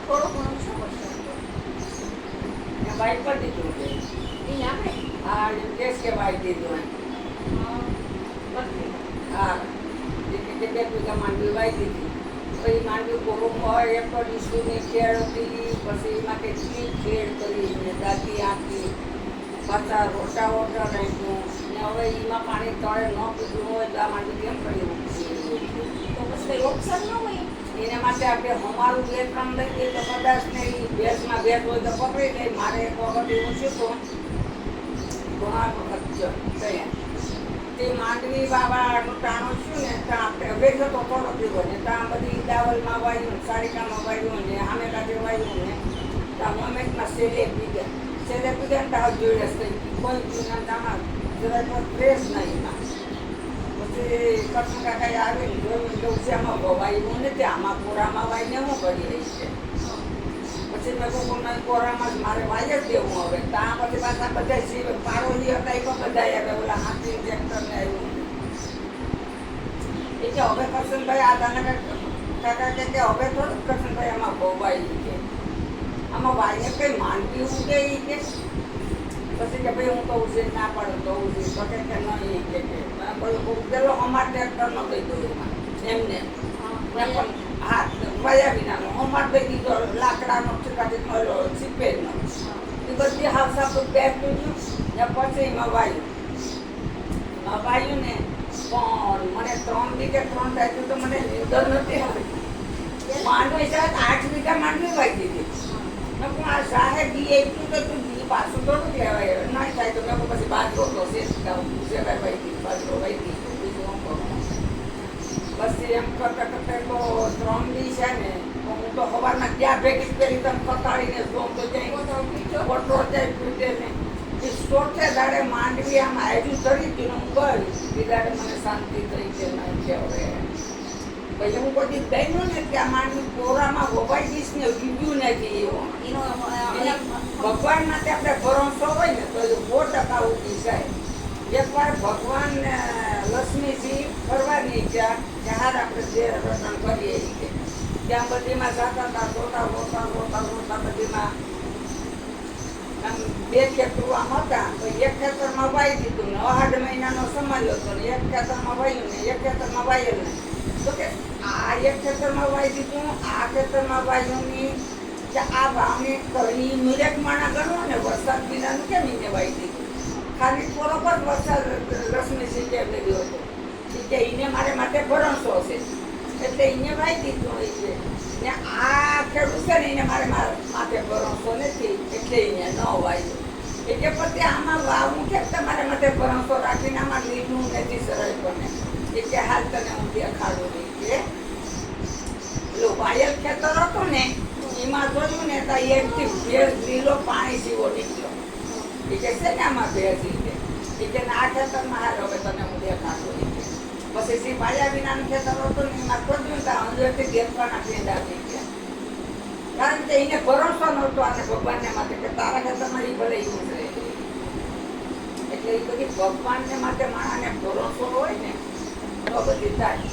થોડો ઘણો છો કરશો વાઈ પર દીધું છે. એ આપણે હા કેસ કે વાઈ દીધું હા બે વીઘા માંડવી વાઈ દીધી. પછી માંડવી કોરું હોય એક ઈસુની ખેડ હતી, પછી એમાં કેટલી ખેડ કરી દાદી આપી, પાછા રોટા વોટા નાખ્યું ને હવે એમાં પાણી તળે ન પીધું હોય તો આ માંડવી કેમ કરી તો પછી કંઈ ઓપ્શન ન હોય એના માટે આપણે અમારું 2-3 લઈ જઈએ તો કદાચ ને એ ભેંસમાં ભેંસ હોય તો પકડી લે. મારે એક વખત એવું થયું ઘણા વખત થયા તે માંડવી બાબાનું ટાણું છું ને ત્યાં આપણે વેચો તો થોડો પીવો ને ત્યાં બધી દાવલમાં વાયું, સારિકામાં વાયું ને આમે કાઢે વાયું ને ત્યાં મોમેન્ટમાં સેલે પીધા ને ત્યાં જોડે થઈ કોઈ પીના ત્યાં જરાક ફ્રેશ નહીં એમાં. પછી કૃષ્ણ કાકાએ આવીને જોયું કે ઉછામાં વવાયું નથી, આમાં કોરામાં વાઈને શું કરી રહી છે. પછી મેં કહું કોરામાં જ મારે વાય જ દેવું હવે. ત્યાં પછી પાછા બધા જીવ પાડોશી હતા એ પણ બધા આવે ઓલા હાથી ટ્રેક્ટરને આવ્યું એ કે હવે કરશનભાઈ આ દાના કાકા કે હવે થોડુંક કરશનભાઈ આમાં વવાયું છે, આમાં વાઈને કંઈ માંડવી ઉગે એ કે પછી કે ભાઈ હું કહું છું ના પાડું તો ઉઠી તો કે નહીં કે પેલો અમાર ટ્રેક્ટરનો કહી દઉં એમાં એમને પણ હાથ વાયા વિનાનો અમાર ભાઈ દીધો લાકડાનો સીપેરનો એ બધી હાફ સાફ બેગ લીધું ને પછી એમાં વાયું ને પણ મને 3 વીઘે 3 થાય તો મને નીંદર નથી આવી. માંડવી સાહેબ 8 વીઘા માંડવી વાઈ દીધી. આ સાહેબ એટલું તો તું પાછું થોડુંક લેવાય નહીં થાય તો મેં પછી બાજરો તો સેવાય વાઈ દીધી, બાજરો વાઈ દીધું બીજું પછી એમ કરતા કરતા તો 3 દી છે ને હું તો સવારના ક્યાં ભેગી કરી તમે કતાડીને જોઉં તો જાય ઓટો જાય ફૂટે ને એ સોટે દાડે માંડવી આમ આવ્યું ધરી હતી હું ગઈ એ દાડે મને શાંતિ થઈ છે નહીં કે હવે પછી હું કોઈ ગયું ને ત્યાં માંડવી કોરામાં વવાઈ દઈશ ને વિવ્યું નથી એવું ભગવાન માટે આપણે ભરોસો હોય ને તો 100% ઉઠી જાય. એકવાર ભગવાન લક્ષ્મીજી ફરવાની ત્યાં હાર આપણે જે રટણ કરીએ છીએ ત્યાં બધીમાં જતા હતા રોતા રોતા રોતા રોતા બધીમાં આમ 2 ખેતરો આમ હતા તો એક ખેતરમાં વાઈ દીધું ને 8 મહિનાનો સમય હતો ને એક ખેતરમાં વાયું ને એક ખેતરમાં વાયેલ ને તો કે આ એક ખેતરમાં વાઈ દીધું આ ખેતરમાં વાયું ની કે આ વાવણી કરી મિરેક માણા ગણો ને વરસાદ વિનાનું કેમ એને વાઈ દીધું ખાલી બરોબર વરસાદ લક્ષ્મી સિંચે કર્યો હતો કે એને મારે માટે ભરોસો છે એટલે એને વાઈ દીધું હોય છે ને આ ખેડૂત છે ને એને મારે માથે ભરોસો નથી એટલે એને ન વાયું એટલે પછી આમાં વાવું કેમ તમારે માટે ભરોસો રાખીને આમાં લીલું નથી સરળ બને એટલે હાલ તને હું દેખાડું નહીં કે પેલું વાયલ ખેતર હતું ને એમાં જોયું ને તો એકથી ભેજ લીલો પાણી જેવો નીકળ્યો એ કે છે ને આમાં ભેજ એ કે આ ખેતરમાં હાલ હવે તને હું દેખાડું નહીં. પછી જે પાયા વિનાનું ખેતર હતું ને એમાં જોયું તો અંદરથી દેખવાના પેંડા થઈ ગયા કારણ કે એને ભરોસો નહોતો આને ભગવાનને માટે કે તારા ખેતરમાં એ ભલે એવું રહે એટલે એ બધી ભગવાનને માટે માણસને ભરોસો હોય ને તો બધી થાય.